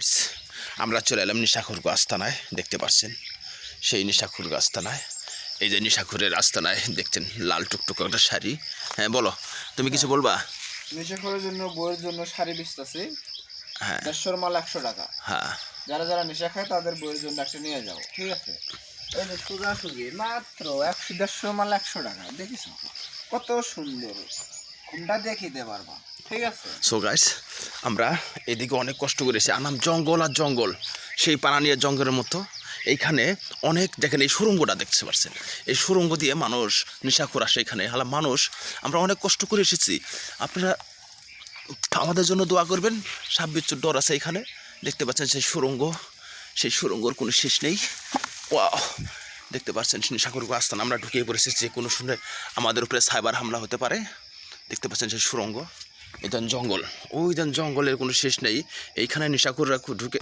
Guys, আমরা চলে এলাম নিশাখুর আস্তানায়। দেখতে পাচ্ছেন সেই নিশাখুর আস্তানায়। এই যে নিশাখুরের আস্তানায় দেখছেন লাল টুকটুক একটা শাড়ি। হ্যাঁ বলো, তুমি কিছু বলবা? নেশাখোরের জন্য বইয়ের জন্য শাড়ি বেচতেছি। হ্যাঁ 150 মাল 100 টাকা। হ্যাঁ, যারা যারা নেশা খায় তাদের বইয়ের জন্য একটা নিয়ে যাও, ঠিক আছে? এই যে সোজাসুজি মাত্র 150 মাল 100 টাকা। দেখিস কত সুন্দর, কোনটা দেখিতে পারবা, ঠিক আছে? সো গাইস, আমরা এদিকে অনেক কষ্ট করেছি, আনাম জঙ্গল আর জঙ্গল, সেই পানানিয়া জঙ্গলের মতো। এইখানে অনেক দেখেন, এই সুড়ঙ্গটা দেখতে পাচ্ছেন, এই সুড়ঙ্গ দিয়ে মানুষ নিশাখুর আসে এখানে। হালা মানুষ, আমরা অনেক কষ্ট করে এসেছি। আপনারা আমাদের জন্য দোয়া করবেন। সাপ বিচ্ছুর ডর আছে এখানে। দেখতে পাচ্ছেন সেই সুড়ঙ্গ, সেই সুড়ঙ্গর কোনো শেষ নেই। ওয়াও, দেখতে পাচ্ছেন নিশাখুর আস্তান। আমরা ঢুকিয়ে পড়েছি, যে কোনো শুনে আমাদের উপরে সাইবার হামলা হতে পারে। দেখতে পাচ্ছেন সেই সুড়ঙ্গ, এই জঙ্গল, ওই জঙ্গলের কোনো শেষ নেই। এইখানে নিশাখুররা ঢুকে